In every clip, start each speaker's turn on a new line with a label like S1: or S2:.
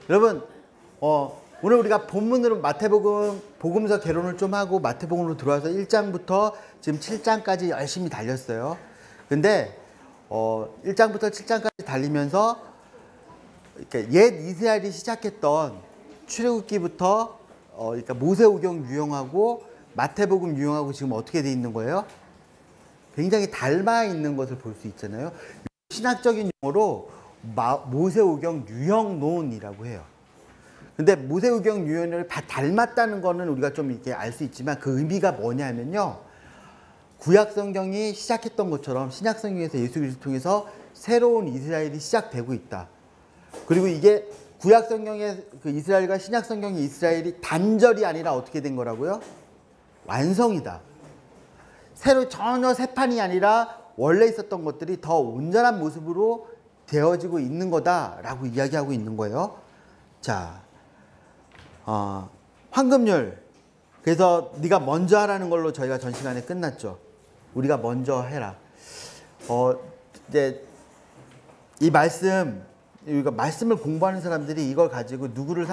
S1: 여러분, 오늘 우리가 본문으로 마태복음, 복음서 개론을 좀 하고 마태복음으로 들어와서 1장부터 지금 7장까지 열심히 달렸어요. 근데 1장부터 7장까지 달리면서 옛 이스라엘이 시작했던 출애굽기부터 그러니까 모세오경 유형하고 마태복음 유형하고 지금 어떻게 돼 있는 거예요? 굉장히 닮아 있는 것을 볼 수 있잖아요. 신학적인 용어로 모세오경 유형론이라고 해요. 근데 모세오경 유형을 닮았다는 거는 우리가 좀 이렇게 알 수 있지만 그 의미가 뭐냐면요. 구약 성경이 시작했던 것처럼 신약 성경에서 예수 그리스도를 통해서 새로운 이스라엘이 시작되고 있다. 그리고 이게 구약 성경의 그 이스라엘과 신약 성경의 이스라엘이 단절이 아니라 어떻게 된 거라고요? 완성이다. 새로 전혀 새 판이 아니라 원래 있었던 것들이 더 온전한 모습으로 되어지고 있는 거다라고 이야기하고 있는 거예요. 자, 황금률. 그래서 네가 먼저 하라는 걸로 저희가 전 시간에 끝났죠. 우리가 먼저 해라. 이제 이 우리가 말씀을 공부하는 사람들이 이걸 가지고 누구를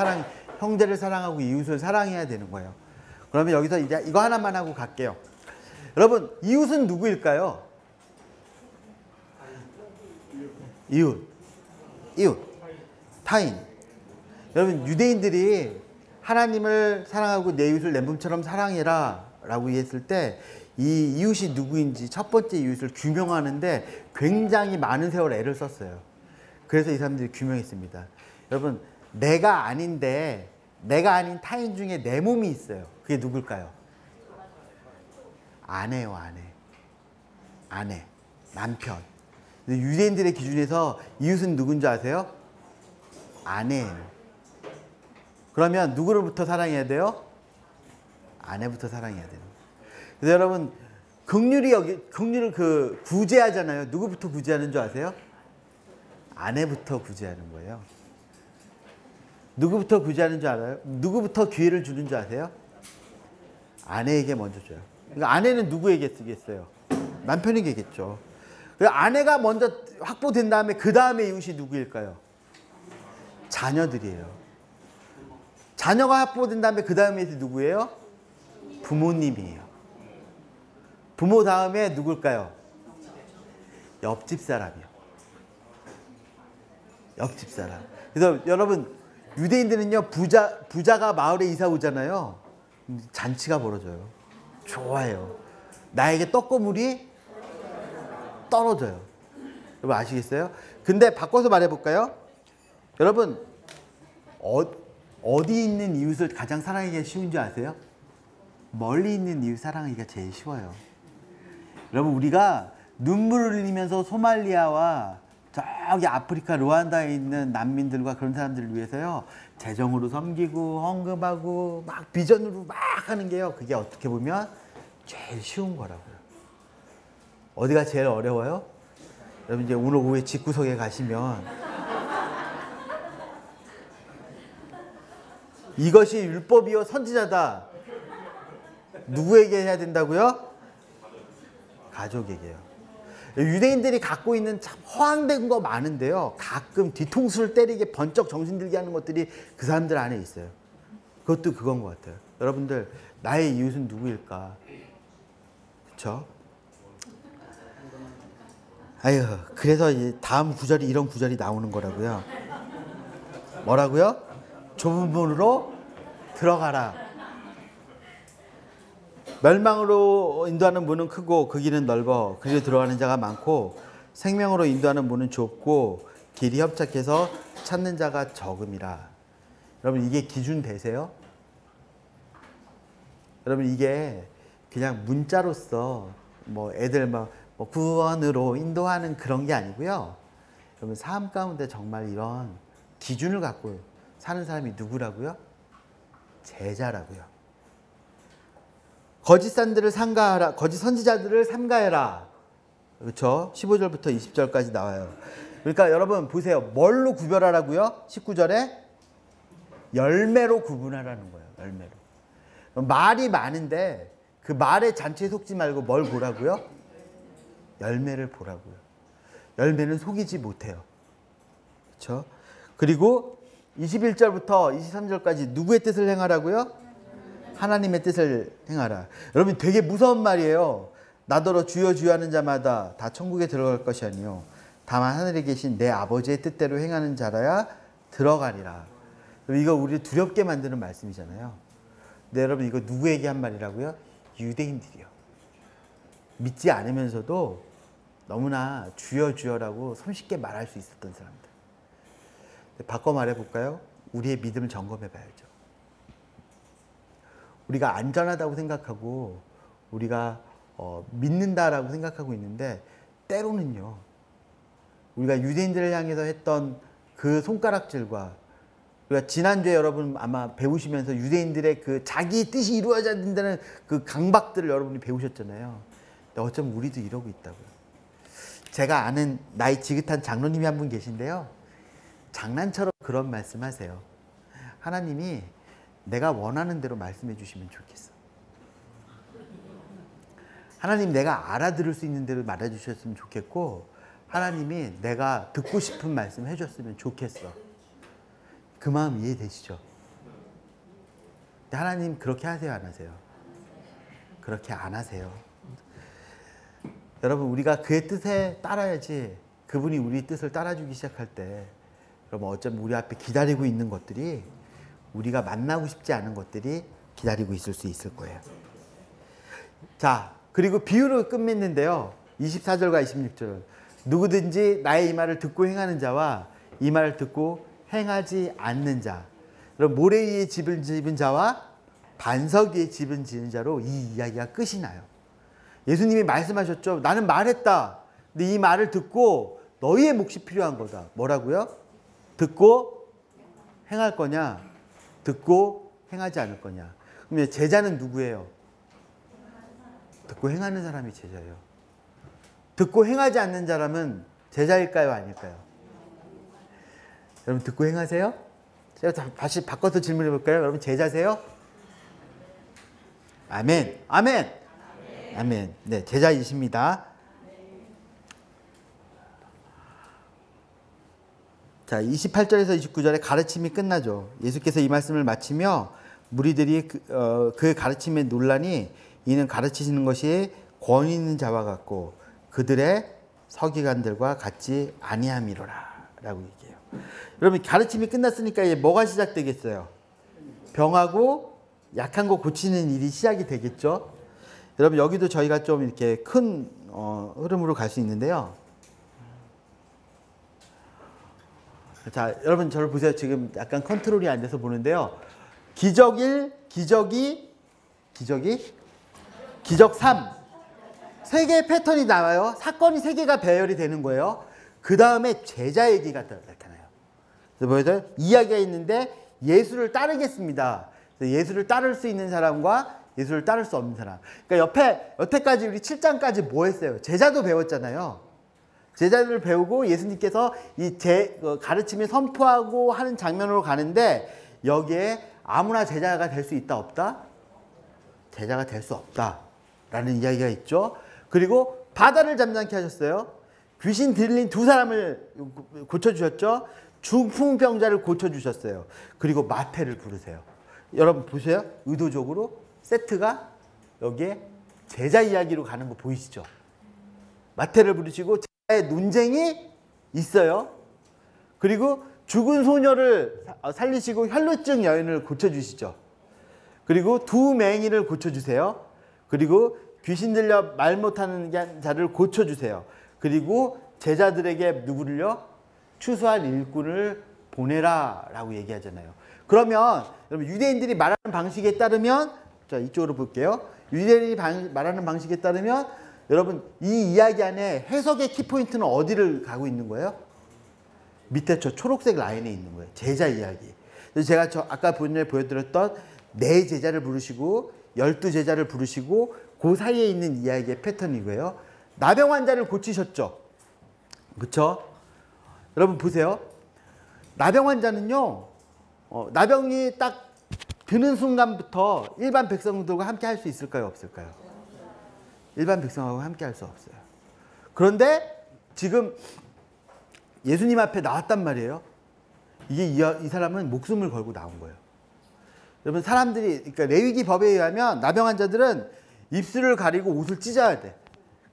S1: 형제를 사랑하고 이웃을 사랑해야 되는 거예요. 그러면 여기서 이제 이거 하나만 하고 갈게요. 여러분, 이웃은 누구일까요? 이웃, 타인. 여러분, 유대인들이 하나님을 사랑하고 내 이웃을 내 몸처럼 사랑해라 라고 했을 때 이 이웃이 누구인지 첫 번째 이웃을 규명하는데 굉장히 많은 세월 애를 썼어요. 그래서 이 사람들이 규명했습니다. 여러분, 내가 아닌 타인 중에 내 몸이 있어요. 그게 누굴까요? 아내요, 아내, 남편. 유대인들의 기준에서 이웃은 누군지 아세요? 아내예요. 그러면 누구로부터 사랑해야 돼요? 아내부터 사랑해야 돼요. 그래서 여러분, 긍휼을 구제하잖아요. 누구부터 구제하는 줄 아세요? 아내부터 구제하는 거예요. 누구부터 구제하는 줄 알아요? 누구부터 기회를 주는 줄 아세요? 아내에게 먼저 줘요. 그러니까 아내는 누구에게 쓰겠어요? 남편에게겠죠. 아내가 먼저 확보된 다음에 그 다음에 이웃이 누구일까요? 자녀들이에요. 자녀가 확보된 다음에 그 다음에 누구예요? 부모님이에요. 부모 다음에 누굴까요? 옆집 사람이요. 옆집 사람. 그래서 여러분, 유대인들은요, 부자가 마을에 이사 오잖아요. 잔치가 벌어져요. 좋아요. 나에게 떡고물이 떨어져요. 여러분 아시겠어요? 근데 바꿔서 말해볼까요? 여러분, 어디 있는 이웃을 가장 사랑하기가 쉬운지 아세요? 멀리 있는 이웃 사랑하기가 제일 쉬워요. 여러분, 우리가 눈물을 흘리면서 소말리아와 저기 아프리카 루안다에 있는 난민들과 그런 사람들을 위해서요, 재정으로 섬기고 헌금하고 막 비전으로 막 하는 게요, 그게 어떻게 보면 제일 쉬운 거라고요. 어디가 제일 어려워요? 여러분, 이제 오늘 오후에 집구석에 가시면 이것이 율법이요 선지자다. 누구에게 해야 된다고요? 가족에게요. 유대인들이 갖고 있는 참 허황된 거 많은데요, 가끔 뒤통수를 때리게 번쩍 정신들게 하는 것들이 그 사람들 안에 있어요. 그것도 그건 것 같아요. 여러분들, 나의 이웃은 누구일까? 그렇죠? 아유, 그래서 다음 구절이 이런 구절이 나오는 거라고요. 뭐라고요? 좁은 문으로 들어가라. 멸망으로 인도하는 문은 크고 그 길은 넓어 그리로 들어가는 자가 많고 생명으로 인도하는 문은 좁고 길이 협착해서 찾는 자가 적음이라. 여러분, 이게 기준 되세요? 여러분, 이게 그냥 문자로서 뭐 애들 뭐 구원으로 인도하는 그런 게 아니고요. 여러분, 삶 가운데 정말 이런 기준을 갖고 사는 사람이 누구라고요? 제자라고요. 거짓 산들을 삼가하라. 거짓 선지자들을 삼가해라. 그렇죠? 15절부터 20절까지 나와요. 그러니까 여러분 보세요. 뭘로 구별하라고요? 19절에 열매로 구분하라는 거예요. 열매로. 말이 많은데 그 말의 잔치에 속지 말고 뭘 보라고요? 열매를 보라고요. 열매는 속이지 못해요. 그렇죠? 그리고 21절부터 23절까지 누구의 뜻을 행하라고요? 하나님의 뜻을 행하라. 여러분 되게 무서운 말이에요. 나더러 주여 주여 하는 자마다 다 천국에 들어갈 것이 아니요 다만 하늘에 계신 내 아버지의 뜻대로 행하는 자라야 들어가리라. 이거 우리를 두렵게 만드는 말씀이잖아요. 근데 여러분 이거 누구에게 한 말이라고요? 유대인들이요. 믿지 않으면서도 너무나 주여 주여라고 손쉽게 말할 수 있었던 사람들. 바꿔 말해볼까요? 우리의 믿음을 점검해 봐야죠. 우리가 안전하다고 생각하고 우리가 믿는다라고 생각하고 있는데 때로는요. 우리가 유대인들을 향해서 했던 그 손가락질과 우리가 지난주에 여러분 아마 배우시면서 유대인들의 그 자기 뜻이 이루어져야 된다는 그 강박들을 여러분이 배우셨잖아요. 근데 어쩌면 우리도 이러고 있다고요. 제가 아는 나이 지긋한 장로님이 한 분 계신데요. 장난처럼 그런 말씀하세요. 하나님이 내가 원하는 대로 말씀해 주시면 좋겠어. 하나님 내가 알아들을 수 있는 대로 말해 주셨으면 좋겠고 하나님이 내가 듣고 싶은 말씀 해줬으면 좋겠어. 그 마음 이해되시죠? 근데 하나님 그렇게 하세요 안 하세요? 그렇게 안 하세요. 여러분 우리가 그의 뜻에 따라야지 그분이 우리 뜻을 따라주기 시작할 때 여러분 어쩌면 우리 앞에 기다리고 있는 것들이 우리가 만나고 싶지 않은 것들이 기다리고 있을 수 있을 거예요. 자 그리고 비유로 끝맺는데요. 24절과 26절 누구든지 나의 이 말을 듣고 행하는 자와 이 말을 듣고 행하지 않는 자 여러분 모래 위에 집을 지은 자와 반석 위에 집을 지은 자로 이 이야기가 끝이 나요. 예수님이 말씀하셨죠. 나는 말했다. 근데 이 말을 듣고 너희의 몫이 필요한 거다. 뭐라고요? 듣고 행할 거냐? 듣고 행하지 않을 거냐? 그럼 제자는 누구예요? 듣고 행하는 사람이 제자예요. 듣고 행하지 않는 사람은 제자일까요? 아닐까요? 여러분 듣고 행하세요? 제가 다시 바꿔서 질문해 볼까요? 여러분 제자세요? 아멘. 아멘. 아멘. 네, 제자이십니다. 자, 28절에서 29절에 가르침이 끝나죠. 예수께서 이 말씀을 마치며 무리들이 그 가르침에 논란이 이는 가르치시는 것이 권위 있는 자와 같고 그들의 서기관들과 같지 아니함이로라 라고 얘기해요. 여러분 가르침이 끝났으니까 이제 뭐가 시작되겠어요? 병하고 약한 거 고치는 일이 시작이 되겠죠. 여러분 여기도 저희가 좀 이렇게 큰 흐름으로 갈 수 있는데요. 자, 여러분 저를 보세요. 지금 약간 컨트롤이 안 돼서 보는데요. 기적 1, 기적 2, 기적 3. 세 개의 패턴이 나와요. 사건이 세 개가 배열이 되는 거예요. 그 다음에 제자 얘기가 나타나요. 그래서 보여요? 이야기가 있는데 예수를 따르겠습니다. 예수를 따를 수 있는 사람과 예수를 따를 수 없는 사람. 그러니까 여태까지 우리 7장까지 뭐 했어요? 제자도 배웠잖아요. 제자들을 배우고 예수님께서 이 가르침을 선포하고 하는 장면으로 가는데 여기에 아무나 제자가 될 수 있다 없다? 제자가 될 수 없다라는 이야기가 있죠. 그리고 바다를 잠잠케 하셨어요. 귀신 들린 두 사람을 고쳐주셨죠. 중풍병자를 고쳐주셨어요. 그리고 마태를 부르세요. 여러분 보세요. 의도적으로 세트가 여기에 제자 이야기로 가는 거 보이시죠? 마태를 부르시고 제자의 논쟁이 있어요. 그리고 죽은 소녀를 살리시고 혈루증 여인을 고쳐주시죠. 그리고 두 맹인을 고쳐주세요. 그리고 귀신 들려 말 못하는 자를 고쳐주세요. 그리고 제자들에게 누구를요? 추수할 일꾼을 보내라 라고 얘기하잖아요. 그러면 여러분 유대인들이 말하는 방식에 따르면 자 이쪽으로 볼게요. 유대인이 말하는 방식에 따르면 여러분 이 이야기 안에 해석의 키포인트는 어디를 가고 있는 거예요? 밑에 저 초록색 라인에 있는 거예요. 제자 이야기. 그래서 제가 아까 보여드렸던 네 제자를 부르시고 12제자를 부르시고 그 사이에 있는 이야기의 패턴이고요. 나병 환자를 고치셨죠. 그렇죠? 여러분 보세요. 나병 환자는요. 나병이 딱 드는 순간부터 일반 백성들과 함께 할 수 있을까요? 없을까요? 일반 백성하고 함께 할 수 없어요. 그런데 지금 예수님 앞에 나왔단 말이에요. 이게 이 사람은 목숨을 걸고 나온 거예요. 여러분 사람들이 그러니까 레위기 법에 의하면 나병 환자들은 입술을 가리고 옷을 찢어야 돼.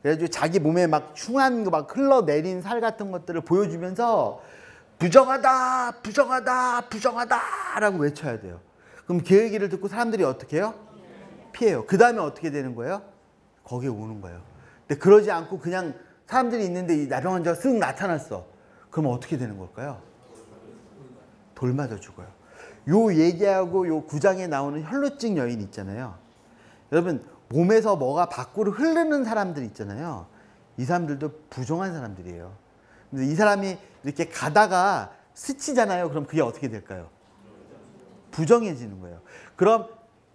S1: 그래가지고 자기 몸에 막 흉한 거 막 흘러내린 살 같은 것들을 보여주면서 부정하다, 부정하다, 부정하다라고 외쳐야 돼요. 그럼 그 얘기를 듣고 사람들이 어떻게 해요? 피해요. 그 다음에 어떻게 되는 거예요? 거기에 오는 거예요. 근데 그러지 않고 그냥 사람들이 있는데 이 나병 환자가 쓱 나타났어. 그럼 어떻게 되는 걸까요? 돌 맞아 죽어요. 요 얘기하고 요 9장에 나오는 혈루증 여인 있잖아요. 여러분 몸에서 뭐가 밖으로 흐르는 사람들 있잖아요. 이 사람들도 부정한 사람들이에요. 근데 이 사람이 이렇게 가다가 스치잖아요. 그럼 그게 어떻게 될까요? 부정해지는 거예요. 그럼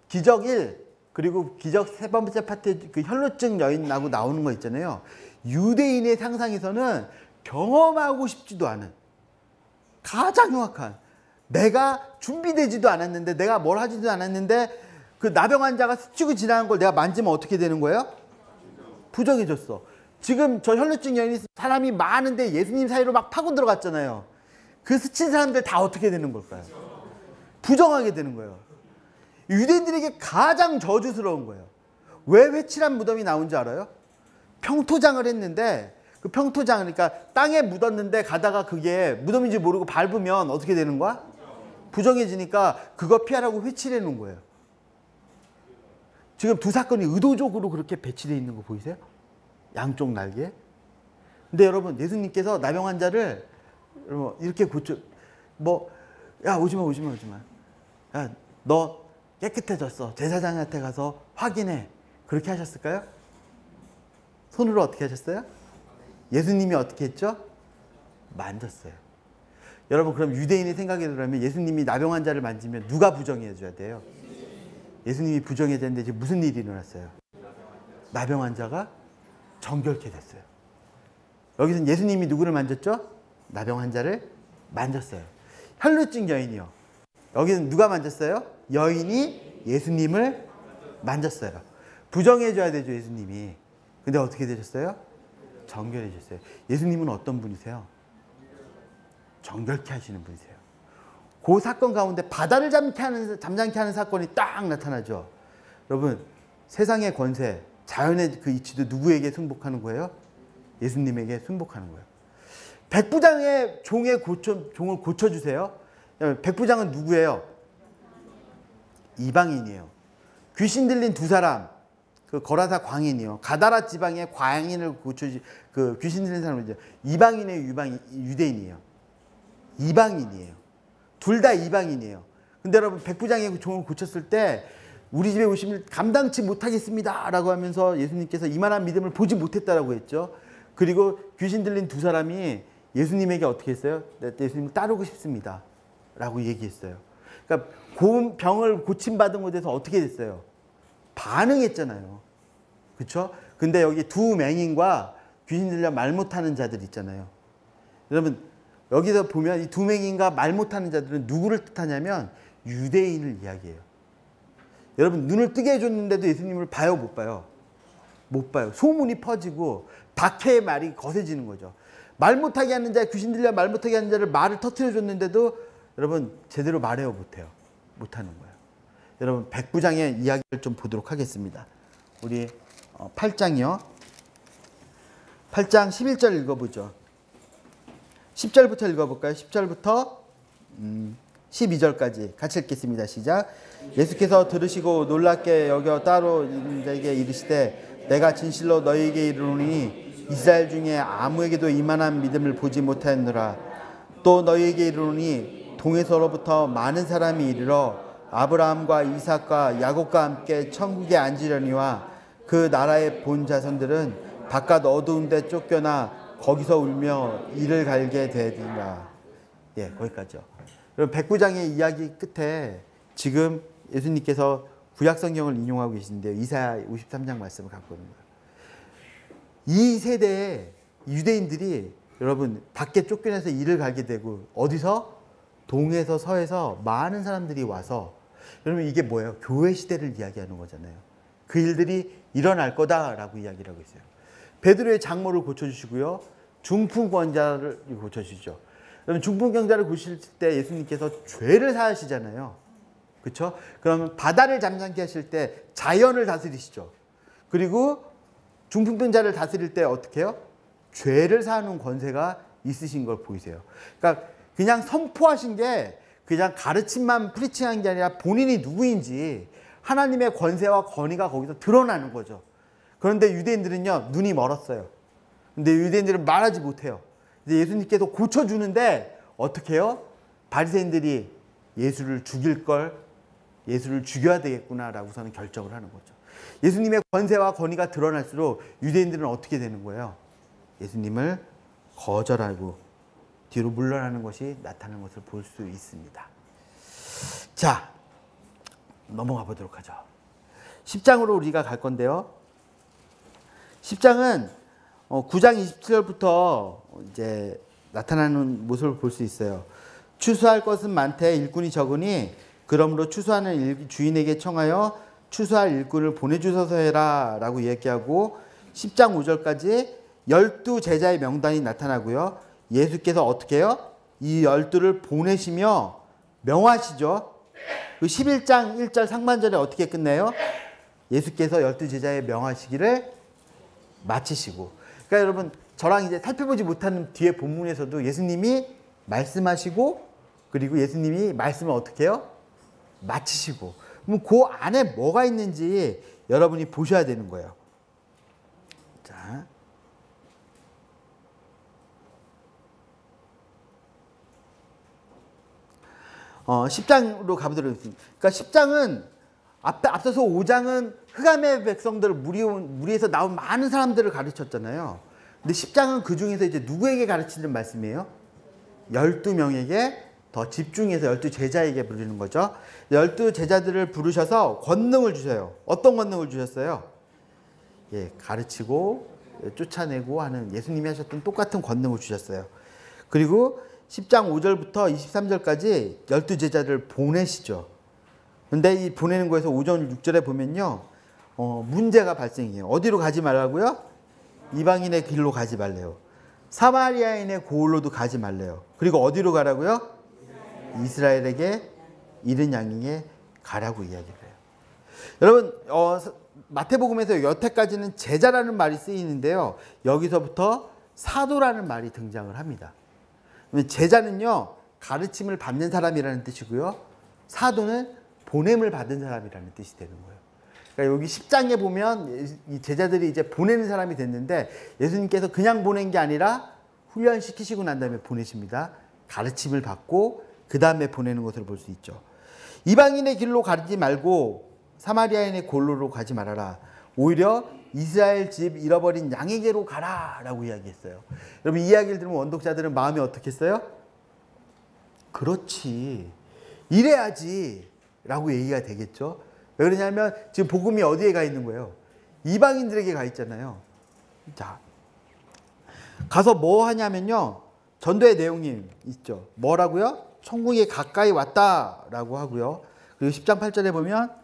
S1: 기적 1 그리고 기적 3번째 파트 그 혈루증 여인하고 나오는 거 있잖아요. 유대인의 상상에서는 경험하고 싶지도 않은 가장 흉악한 내가 준비되지도 않았는데 내가 뭘 하지도 않았는데 그 나병 환자가 스치고 지나간 걸 내가 만지면 어떻게 되는 거예요? 부정해졌어. 지금 저 혈루증 여인이 사람이 많은데 예수님 사이로 막 파고 들어갔잖아요. 그 스친 사람들 다 어떻게 되는 걸까요? 부정하게 되는 거예요. 유대인들에게 가장 저주스러운 거예요. 왜 회칠한 무덤이 나온지 알아요? 평토장을 했는데 그 평토장 그러니까 땅에 묻었는데 가다가 그게 무덤인지 모르고 밟으면 어떻게 되는 거야? 부정해지니까 그거 피하라고 회칠해 놓은 거예요. 지금 두 사건이 의도적으로 그렇게 배치되어 있는 거 보이세요? 양쪽 날개. 근데 여러분 예수님께서 나병 환자를 이렇게 고쳐 야 오지마 오지마 오지마. 야 너 깨끗해졌어. 제사장한테 가서 확인해. 그렇게 하셨을까요? 손으로 어떻게 하셨어요? 예수님이 어떻게 했죠? 만졌어요. 여러분 그럼 유대인의 생각에 들면 예수님이 나병 환자를 만지면 누가 부정해 줘야 돼요? 예수님이 부정해야 되는데 지금 무슨 일이 일어났어요? 나병 환자가 정결케 됐어요. 여기서는 예수님이 누구를 만졌죠? 나병 환자를 만졌어요. 혈루증 여인이요. 여기는 누가 만졌어요? 여인이 예수님을 만졌어요. 부정해줘야 되죠, 예수님이. 근데 어떻게 되셨어요? 정결해졌어요. 예수님은 어떤 분이세요? 정결케 하시는 분이세요. 그 사건 가운데 바다를 잠잠케 하는 사건이 딱 나타나죠. 여러분 세상의 권세, 자연의 그 이치도 누구에게 승복하는 거예요? 예수님에게 승복하는 거예요. 백부장의 종을 고쳐주세요. 백부장은 누구예요? 이방인이에요. 귀신 들린 두 사람, 그 거라사 광인이요. 가다라 지방의 광인을 그 귀신 들린 사람이죠. 이방인이에요, 유대인이에요. 이방인이에요. 둘 다 이방인이에요. 근데 여러분 백부장의 종을 고쳤을 때 우리 집에 오시면 감당치 못하겠습니다 라고 하면서 예수님께서 이만한 믿음을 보지 못했다라고 했죠. 그리고 귀신 들린 두 사람이 예수님에게 어떻게 했어요? 예수님을 따르고 싶습니다 라고 얘기했어요. 그러니까 병을 고침받은 것에 대해서 어떻게 됐어요? 반응했잖아요. 그렇죠? 근데 여기 두 맹인과 귀신 들려 말 못하는 자들 있잖아요. 여러분 여기서 보면 이 두 맹인과 말 못하는 자들은 누구를 뜻하냐면 유대인을 이야기해요. 여러분 눈을 뜨게 해줬는데도 예수님을 봐요, 못 봐요? 못 봐요. 소문이 퍼지고 박해의 말이 거세지는 거죠. 말 못하게 하는 자, 귀신 들려 말 못하게 하는 자를 말을 터뜨려줬는데도 여러분 제대로 말해요, 못해요? 못하는 거예요. 여러분 백부장의 이야기를 좀 보도록 하겠습니다. 우리 8장이요. 8장 11절 읽어보죠. 10절부터 읽어볼까요? 10절부터 12절까지 같이 읽겠습니다. 시작. 예수께서 들으시고 놀랍게 여겨 따로 있는 자에게 이르시되 내가 진실로 너희에게 이르노니 이스라엘 중에 아무에게도 이만한 믿음을 보지 못하였노라. 또 너희에게 이르노니 동에서로부터 많은 사람이 이르러 아브라함과 이삭과 야곱과 함께 천국에 앉으려니와 그 나라의 본 자손들은 바깥 어두운 데 쫓겨나 거기서 울며 이를 갈게 되리라. 예, 거기까지요. 여러분 백부장의 이야기 끝에 지금 예수님께서 구약성경을 인용하고 계신데요. 이사야 53장 말씀을 갖고 있는 거예요. 이 세대의 유대인들이 여러분 밖에 쫓겨나서 일을 갈게 되고 어디서? 동에서 서에서 많은 사람들이 와서 여러분 이게 뭐예요? 교회 시대를 이야기하는 거잖아요. 그 일들이 일어날 거다라고 이야기를 하고 있어요. 베드로의 장모를 고쳐주시고요. 중풍 권자를 고쳐주시죠. 그러면 중풍병자를 고칠 때 예수님께서 죄를 사하시잖아요. 그렇죠? 그러면 바다를 잠잠케 하실 때 자연을 다스리시죠. 그리고 중풍병자를 다스릴 때 어떻게 해요? 죄를 사하는 권세가 있으신 걸 보이세요. 그러니까 그냥 선포하신 게 그냥 가르침만 프리칭한 게 아니라 본인이 누구인지 하나님의 권세와 권위가 거기서 드러나는 거죠. 그런데 유대인들은요, 눈이 멀었어요. 근데 유대인들은 말하지 못해요. 이제 예수님께서 고쳐주는데 어떻게 해요? 바리새인들이 예수를 죽일 걸, 예수를 죽여야 되겠구나라고서는 결정을 하는 거죠. 예수님의 권세와 권위가 드러날수록 유대인들은 어떻게 되는 거예요? 예수님을 거절하고 뒤로 물러나는 것이 나타나는 것을 볼 수 있습니다. 자, 넘어가 보도록 하죠. 10장으로 우리가 갈 건데요. 10장은 9장 27절부터 이제 나타나는 모습을 볼 수 있어요. 추수할 것은 많되 일꾼이 적으니 그러므로 추수하는 주인에게 청하여 추수할 일꾼을 보내주소서 해라 라고 이야기하고 10장 5절까지 12제자의 명단이 나타나고요. 예수께서 어떻게 해요? 이 12를 보내시며 명하시죠. 그 11장 1절 상반절에 어떻게 끝내요? 예수께서 12제자의 명하시기를 마치시고. 그러니까 여러분 저랑 이제 살펴보지 못하는 뒤에 본문에서도 예수님이 말씀하시고 그리고 예수님이 말씀을 어떻게 해요? 마치시고. 그럼 그 안에 뭐가 있는지 여러분이 보셔야 되는 거예요. 자, 10장으로 가보도록 하겠습니다. 그러니까 10장은 앞서서 5장은 흑암의 백성들 무리에서 나온 많은 사람들을 가르쳤잖아요. 근데 10장은 그 중에서 이제 누구에게 가르치는 말씀이에요? 12명에게 더 집중해서 12제자에게 부르는 거죠. 12제자들을 부르셔서 권능을 주셔요. 어떤 권능을 주셨어요? 예, 가르치고 쫓아내고 하는 예수님이 하셨던 똑같은 권능을 주셨어요. 그리고 10장 5절부터 23절까지 12제자들을 보내시죠. 근데 이 보내는 거에서 5절 6절에 보면요. 문제가 발생해요. 어디로 가지 말라고요? 이방인의 길로 가지 말래요. 사마리아인의 고을로도 가지 말래요. 그리고 어디로 가라고요? 이스라엘에게 잃은 양에게 가라고 이야기를 해요. 여러분 마태복음에서 여태까지는 제자라는 말이 쓰이는데요. 여기서부터 사도라는 말이 등장을 합니다. 제자는요, 가르침을 받는 사람이라는 뜻이고요. 사도는 보냄을 받은 사람이라는 뜻이 되는 거예요. 그러니까 여기 10장에 보면 이 제자들이 이제 보내는 사람이 됐는데 예수님께서 그냥 보낸 게 아니라 훈련시키시고 난 다음에 보내십니다. 가르침을 받고 그 다음에 보내는 것을 볼 수 있죠. 이방인의 길로 가지 말고 사마리아인의 골로로 가지 말아라. 오히려 이스라엘 집 잃어버린 양에게로 가라 라고 이야기했어요. 여러분 이 이야기를 들으면 원독자들은 마음이 어떻겠어요? 그렇지, 이래야지 라고 얘기가 되겠죠. 왜 그러냐면 지금 복음이 어디에 가 있는 거예요? 이방인들에게 가 있잖아요. 자, 가서 뭐 하냐면요, 전도의 내용이 있죠. 뭐라고요? 천국에 가까이 왔다라고 하고요. 그리고 10장 8절에 보면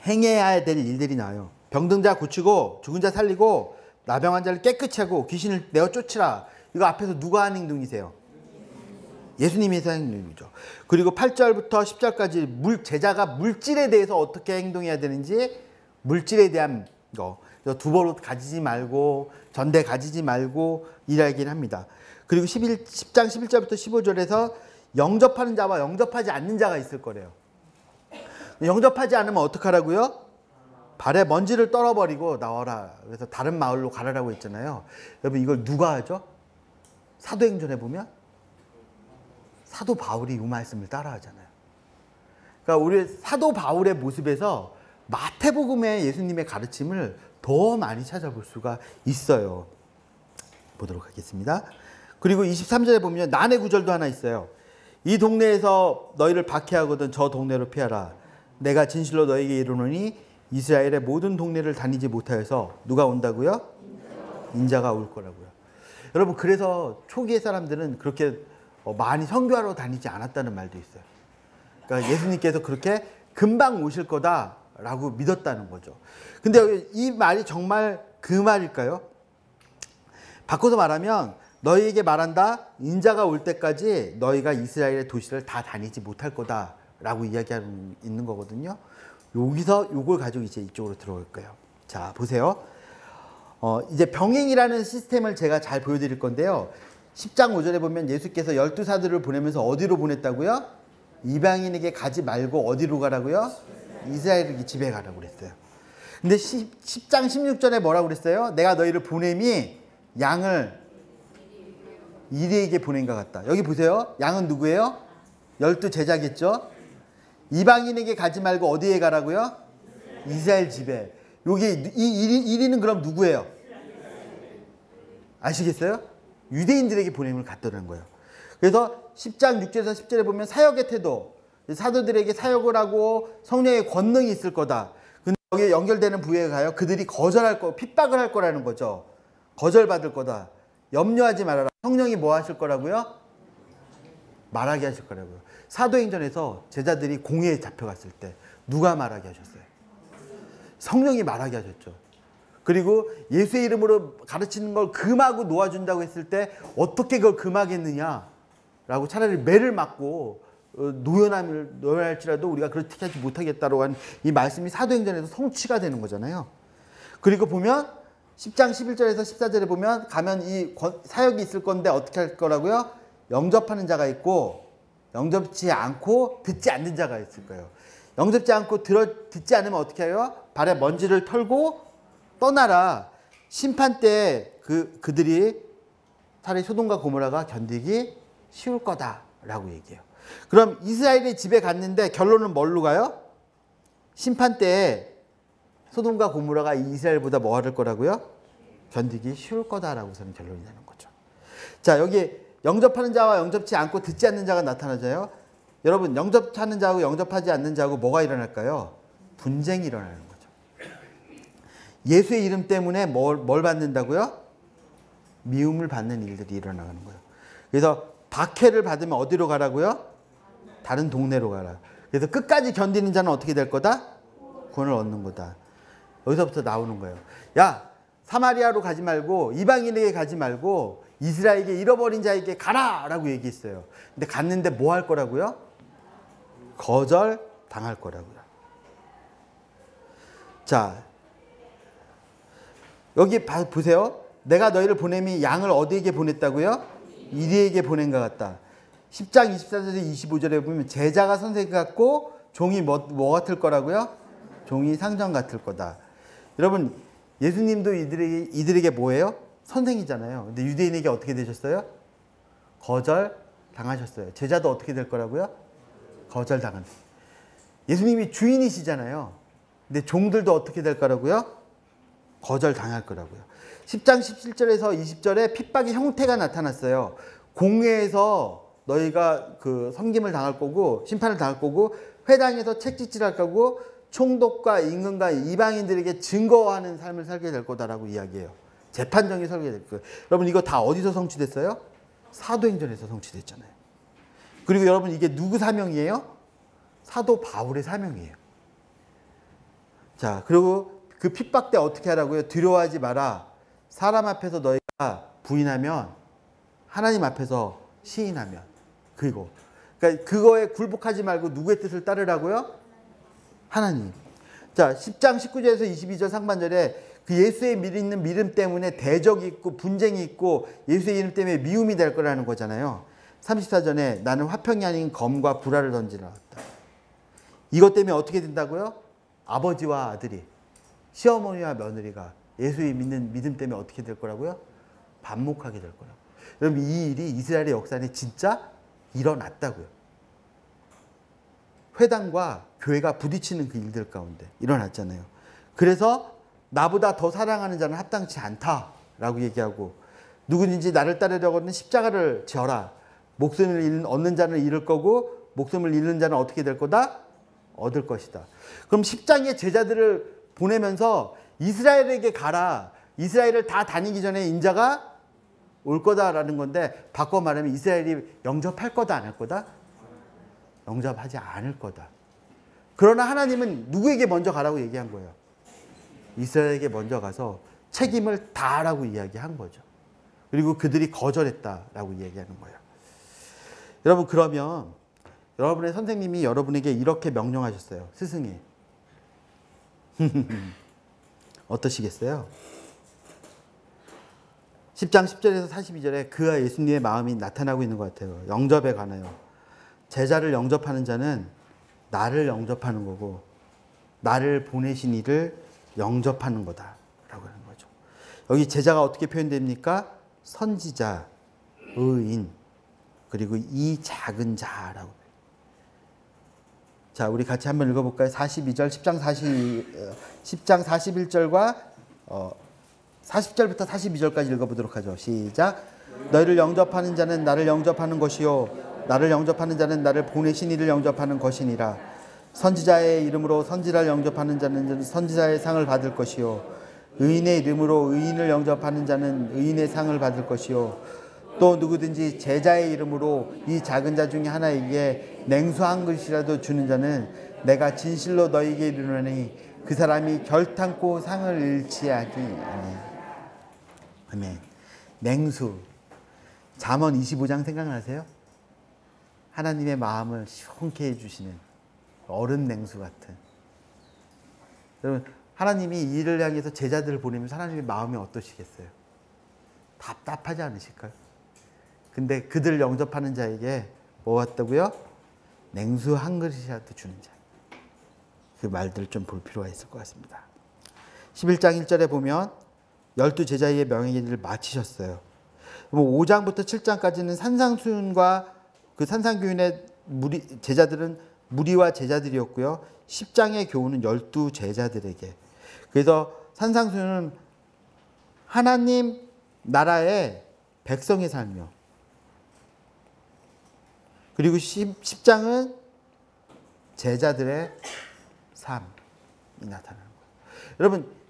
S1: 행해야 될 일들이 나와요. 병든 자 고치고 죽은 자 살리고 나병한 자를 깨끗이 하고 귀신을 내어 쫓으라. 이거 앞에서 누가 한 행동이세요? 예수님이 해서 행동이죠. 그리고 8절부터 10절까지 제자가 물질에 대해서 어떻게 행동해야 되는지, 물질에 대한 거, 두버릇 가지지 말고 전대 가지지 말고 이야기를 합니다. 그리고 10장 11절부터 15절에서 영접하는 자와 영접하지 않는 자가 있을 거래요. 영접하지 않으면 어떡하라고요? 발에 먼지를 떨어버리고 나와라. 그래서 다른 마을로 가라라고 했잖아요. 여러분 이걸 누가 하죠? 사도행전에 보면 사도 바울이 이 말씀을 따라하잖아요. 그러니까 우리 사도 바울의 모습에서 마태복음의 예수님의 가르침을 더 많이 찾아볼 수가 있어요. 보도록 하겠습니다. 그리고 23절에 보면 난의 구절도 하나 있어요. 이 동네에서 너희를 박해하거든 저 동네로 피하라. 내가 진실로 너에게 이르노니 이스라엘의 모든 동네를 다니지 못하여서 누가 온다고요? 인자가 올 거라고요. 여러분 그래서 초기의 사람들은 그렇게 많이 선교하러 다니지 않았다는 말도 있어요. 그러니까 예수님께서 그렇게 금방 오실 거다라고 믿었다는 거죠. 근데 이 말이 정말 그 말일까요? 바꿔서 말하면 너희에게 말한다. 인자가 올 때까지 너희가 이스라엘의 도시를 다 다니지 못할 거다라고 이야기하고 있는 거거든요. 여기서 요걸 가지고 이제 이쪽으로 들어올 거예요. 자, 보세요. 이제 병행이라는 시스템을 제가 잘 보여드릴 건데요. 10장 5절에 보면 예수께서 12사도를 보내면서 어디로 보냈다고요? 이방인에게 가지 말고 어디로 가라고요? 이스라엘 집에 가라고 그랬어요. 근데 10장 16절에 뭐라고 그랬어요? 내가 너희를 보냄이 양을 이리에게 보낸 것 같다. 여기 보세요. 양은 누구예요? 12 제자겠죠? 이방인에게 가지 말고 어디에 가라고요? 이스라엘 집에. 여기 이 이리는 그럼 누구예요? 아시겠어요? 유대인들에게 보냄을 갖더라는 거예요. 그래서 10장 6절에서 10절에 보면 사역의 태도, 사도들에게 사역을 하고 성령의 권능이 있을 거다. 근데 여기에 연결되는 부분에 가요. 그들이 거절할 거, 핍박을 할 거라는 거죠. 거절받을 거다. 염려하지 말아라. 성령이 뭐 하실 거라고요? 말하게 하실 거라고요. 사도행전에서 제자들이 공회에 잡혀갔을 때 누가 말하게 하셨어요? 성령이 말하게 하셨죠. 그리고 예수의 이름으로 가르치는 걸 금하고 놓아준다고 했을 때 어떻게 그걸 금하겠느냐라고 차라리 매를 맞고 노연할지라도 우리가 그렇게 하지 못하겠다라고 한 이 말씀이 사도행전에서 성취가 되는 거잖아요. 그리고 보면 10장 11절에서 14절에 보면 가면 이 사역이 있을 건데 어떻게 할 거라고요? 영접하는 자가 있고 영접지 않고 듣지 않는 자가 있을 거예요. 영접지 않고 듣지 않으면 어떻게 해요? 발에 먼지를 털고 떠나라. 심판 때 그들이 차라리 소돔과 고모라가 견디기 쉬울 거다라고 얘기해요. 그럼 이스라엘의 집에 갔는데 결론은 뭘로 가요? 심판 때에 소돔과 고모라가 이스라엘보다 뭐 할 거라고요? 견디기 쉬울 거다라고 저는 결론이 나는 거죠. 자, 여기 영접하는 자와 영접치 않고 듣지 않는 자가 나타나져요. 여러분, 영접하는 자하고 영접하지 않는 자하고 뭐가 일어날까요? 분쟁이 일어나는 거죠. 예수의 이름 때문에 뭘 받는다고요? 미움을 받는 일들이 일어나는 거예요. 그래서 박해를 받으면 어디로 가라고요? 다른 동네로 가라. 그래서 끝까지 견디는 자는 어떻게 될 거다? 구원을 얻는 거다. 여기서부터 나오는 거예요. 야, 사마리아로 가지 말고 이방인에게 가지 말고 이스라엘에게 잃어버린 자에게 가라! 라고 얘기했어요. 근데 갔는데 뭐 할 거라고요? 거절 당할 거라고요. 자, 여기 보세요. 내가 너희를 보냄이 양을 어디에게 보냈다고요? 이리에게 보낸 것 같다. 10장 24절에서 25절에 보면 제자가 선생 같고 종이 뭐 같을 거라고요? 종이 상전 같을 거다. 여러분, 예수님도 이들에게 뭐예요? 선생이잖아요. 근데 유대인에게 어떻게 되셨어요? 거절 당하셨어요. 제자도 어떻게 될 거라고요? 거절 당한. 예수님이 주인이시잖아요. 근데 종들도 어떻게 될 거라고요? 거절 당할 거라고요. 10장 17절에서 20절에 핍박의 형태가 나타났어요. 공회에서 너희가 그 섬김을 당할 거고 심판을 당할 거고 회당에서 책짓질할 거고 총독과 임금과 이방인들에게 증거하는 삶을 살게 될 거다라고 이야기해요. 재판정이 설계 될 거예요. 여러분, 이거 다 어디서 성취됐어요? 사도행전에서 성취됐잖아요. 그리고 여러분, 이게 누구 사명이에요? 사도 바울의 사명이에요. 자, 그리고 그 핍박 때 어떻게 하라고요? 두려워하지 마라. 사람 앞에서 너희가 부인하면 하나님 앞에서 시인하면. 그리고 그러니까 그거에 굴복하지 말고 누구의 뜻을 따르라고요? 하나님. 자, 10장 19절에서 22절 상반절에 그 예수의 믿는 믿음 때문에 대적이 있고 분쟁이 있고 예수의 이름 때문에 미움이 될 거라는 거잖아요. 34절에 나는 화평이 아닌 검과 불화를 던지러 왔다. 이것 때문에 어떻게 된다고요? 아버지와 아들이, 시어머니와 며느리가 예수의 믿는 믿음 때문에 어떻게 될 거라고요? 반목하게 될 거라고. 여러분, 이 일이 이스라엘의 역사 안에 진짜 일어났다고요. 회당과 교회가 부딪히는 그 일들 가운데 일어났잖아요. 그래서 나보다 더 사랑하는 자는 합당치 않다라고 얘기하고 누구든지 나를 따르려고는 십자가를 져라. 목숨을 얻는 자는 잃을 거고 목숨을 잃는 자는 어떻게 될 거다? 얻을 것이다. 그럼 10장의 제자들을 보내면서 이스라엘에게 가라. 이스라엘을 다 다니기 전에 인자가 올 거다라는 건데 바꿔 말하면 이스라엘이 영접할 거다 안 할 거다? 영접하지 않을 거다. 그러나 하나님은 누구에게 먼저 가라고 얘기한 거예요? 이스라엘에게 먼저 가서 책임을 다하라고 이야기한 거죠. 그리고 그들이 거절했다라고 얘기하는 거예요. 여러분, 그러면 여러분의 선생님이 여러분에게 이렇게 명령하셨어요. 스승이. 어떠시겠어요? 10장 10절에서 42절에 그와 예수님의 마음이 나타나고 있는 것 같아요. 영접에 관하여. 제자를 영접하는 자는 나를 영접하는 거고 나를 보내신 이를 영접하는 거다라고 하는 거죠. 여기 제자가 어떻게 표현됩니까? 선지자, 의인, 그리고 이 작은 자라고. 자, 우리 같이 한번 읽어볼까요? 42절, 10장 41절과 40절부터 42절까지 읽어보도록 하죠. 시작. 너희를 영접하는 자는 나를 영접하는 것이요 나를 영접하는 자는 나를 보내신 이를 영접하는 것이니라. 선지자의 이름으로 선지자를 영접하는 자는 선지자의 상을 받을 것이요 의인의 이름으로 의인을 영접하는 자는 의인의 상을 받을 것이요 또 누구든지 제자의 이름으로 이 작은 자 중에 하나에게 냉수 한 그릇이라도 주는 자는 내가 진실로 너희에게 이르노니 그 사람이 결탄코 상을 잃지 하기. 아멘. 아멘. 냉수. 잠언 25장 생각나세요? 하나님의 마음을 시원케 해주시는 얼음 냉수 같은. 여러분, 하나님이 이를 향해서 제자들을 보내면서 하나님의 마음이 어떠시겠어요? 답답하지 않으실까요? 근데 그들 영접하는 자에게 뭐 왔다고요? 냉수 한 그릇이라도 주는 자. 그 말들을 좀 볼 필요가 있을 것 같습니다. 11장 1절에 보면 12제자의 명예를 마치셨어요. 5장부터 7장까지는 산상수훈과 그 산상교훈의 제자들은 무리와 제자들이었고요. 10장의 교훈은 12제자들에게. 그래서 산상수훈은 하나님 나라의 백성의 삶이요. 그리고 10장은 제자들의 삶이 나타나는 거예요. 여러분,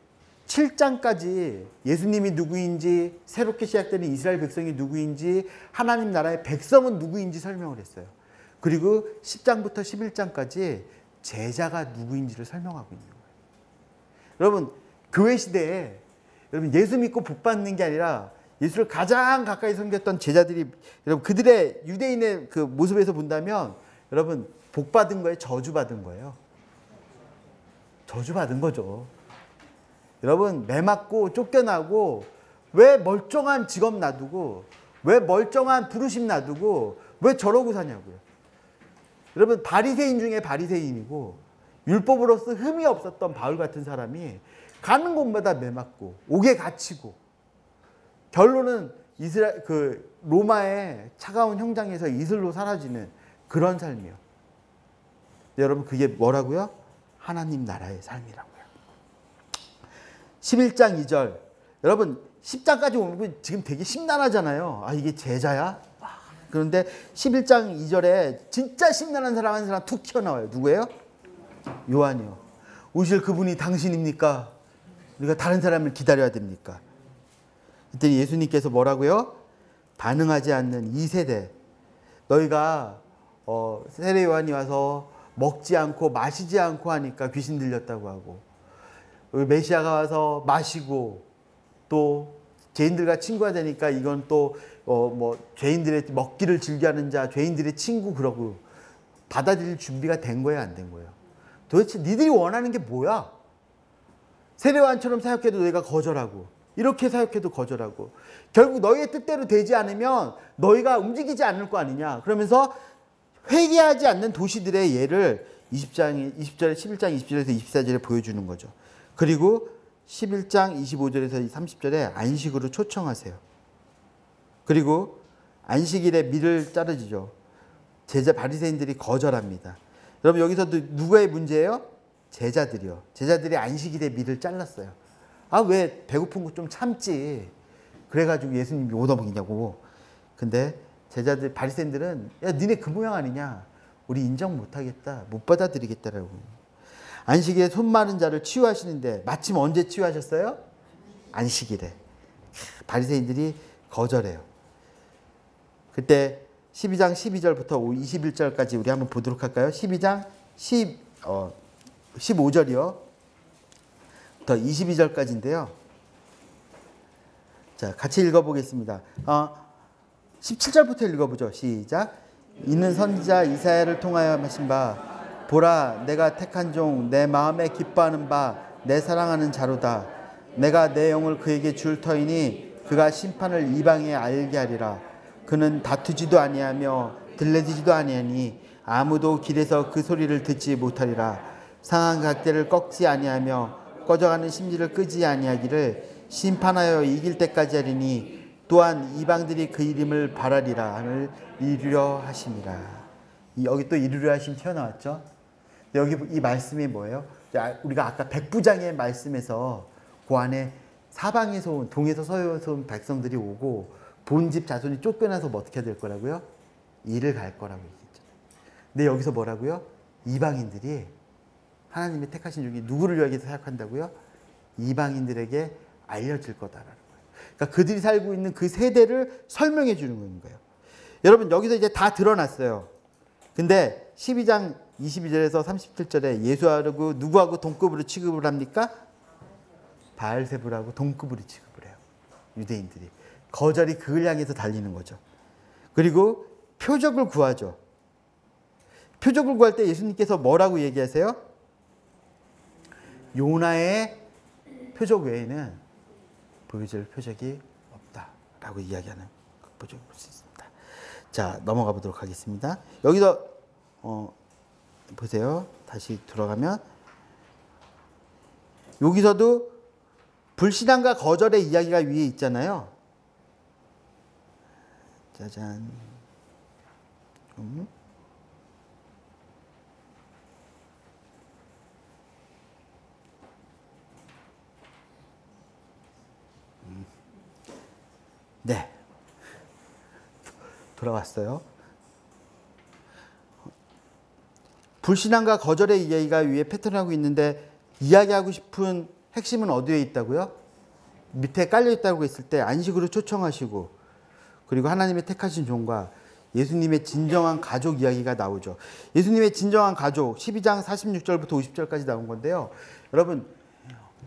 S1: 7장까지 예수님이 누구인지, 새롭게 시작되는 이스라엘 백성이 누구인지, 하나님 나라의 백성은 누구인지 설명을 했어요. 그리고 10장부터 11장까지 제자가 누구인지를 설명하고 있는 거예요. 여러분, 교회 시대에 여러분 예수 믿고 복 받는 게 아니라 예수를 가장 가까이 섬겼던 제자들이, 여러분 그들의 유대인의 그 모습에서 본다면 여러분 복 받은 거예요, 저주 받은 거예요? 저주 받은 거죠. 여러분, 매 맞고 쫓겨나고, 왜 멀쩡한 직업 놔두고, 왜 멀쩡한 부르심 놔두고, 왜 저러고 사냐고요. 여러분, 바리새인 중에 바리새인이고 율법으로서 흠이 없었던 바울 같은 사람이 가는 곳마다 매 맞고 옥에 갇히고, 결론은 로마의 차가운 형장에서 이슬로 사라지는 그런 삶이요. 여러분, 그게 뭐라고요? 하나님 나라의 삶이라고요. 11장 2절. 여러분, 10장까지 오면 지금 되게 심란하잖아요. 아, 이게 제자야? 그런데 11장 2절에 진짜 심란한 사람 한 사람 툭 튀어나와요. 누구예요? 요한이요. 오실 그분이 당신입니까? 우리가 다른 사람을 기다려야 됩니까? 그때 예수님께서 뭐라고요? 반응하지 않는 이 세대. 너희가 세례 요한이 와서 먹지 않고 마시지 않고 하니까 귀신 들렸다고 하고, 메시아가 와서 마시고 또 죄인들과 친구가 되니까 이건 또 죄인들의 먹기를 즐겨하는 자, 죄인들의 친구, 그러고 받아들일 준비가 된 거예요, 안 된 거예요? 도대체 니들이 원하는 게 뭐야? 세례요한처럼 사역해도 너희가 거절하고, 이렇게 사역해도 거절하고, 결국 너희의 뜻대로 되지 않으면 너희가 움직이지 않을 거 아니냐. 그러면서 회개하지 않는 도시들의 예를 11장 20절에서 24절에 보여주는 거죠. 그리고 11장 25절에서 30절에 안식으로 초청하세요. 그리고 안식일에 밀을 자르죠. 바리새인들이 거절합니다. 여러분, 여기서도 누구의 문제예요? 제자들이요. 제자들이 안식일에 밀을 잘랐어요. 아, 왜 배고픈 거 좀 참지. 그래가지고 예수님이 얻어먹이냐고. 근데 제자들, 바리새인들은 야, 니네 그 모양 아니냐. 우리 인정 못하겠다. 못 받아들이겠다라고. 안식일에 손 마른 자를 치유하시는데 마침 언제 치유하셨어요? 안식일에. 바리새인들이 거절해요. 그때 12장 12절부터 21절까지 우리 한번 보도록 할까요? 12장 15절이요. 더 22절까지인데요. 자, 같이 읽어보겠습니다. 17절부터 읽어보죠. 시작. 이는 선지자 이사야를 통하여 하신 바 보라 내가 택한 종 내 마음에 기뻐하는 바 내 사랑하는 자로다. 내가 내 영을 그에게 줄 터이니 그가 심판을 이방에 알게 하리라. 그는 다투지도 아니하며 들레지지도 아니하니 아무도 길에서 그 소리를 듣지 못하리라. 상한 각대를 꺾지 아니하며 꺼져가는 심지를 끄지 아니하기를 심판하여 이길 때까지 하리니 또한 이방들이 그 이름을 바라리라 하늘 이루려 하심이라. 여기 또 이루려 하심 튀어나왔죠. 여기 이 말씀이 뭐예요? 우리가 아까 백부장의 말씀에서 그 안에 사방에서 온 동에서 서에서 온 백성들이 오고 본집 자손이 쫓겨나서 뭐 어떻게 될 거라고요? 이를 갈 거라고 얘기했죠. 근데 여기서 뭐라고요? 이방인들이 하나님의 택하신 중에 누구를 위해서 사역한다고요? 이방인들에게 알려질 거다라는 거예요. 그러니까 그들이 살고 있는 그 세대를 설명해 주는 거예요. 여러분 여기서 이제 다 드러났어요. 근데 12장 22절에서 37절에 예수하고 누구하고 동급으로 취급을 합니까? 바알세불하고 동급으로 취급을 해요. 유대인들이. 거절이 그를 향해서 달리는 거죠. 그리고 표적을 구하죠. 표적을 구할 때 예수님께서 뭐라고 얘기하세요? 요나의 표적 외에는 보여줄 표적이 없다라고 이야기하는 표적을 볼 수 있습니다. 자, 넘어가 보도록 하겠습니다. 여기서 보세요. 다시 들어가면 여기서도 불신앙과 거절의 이야기가 위에 있잖아요. 짜잔. 네. 돌아왔어요. 불신앙과 거절의 이야기가 위에 패턴하고 있는데 이야기하고 싶은 핵심은 어디에 있다고요? 밑에 깔려 있다고 했을 때 안식으로 초청하시고 그리고 하나님의 택하신 종과 예수님의 진정한 가족 이야기가 나오죠. 예수님의 진정한 가족 12장 46절부터 50절까지 나온 건데요. 여러분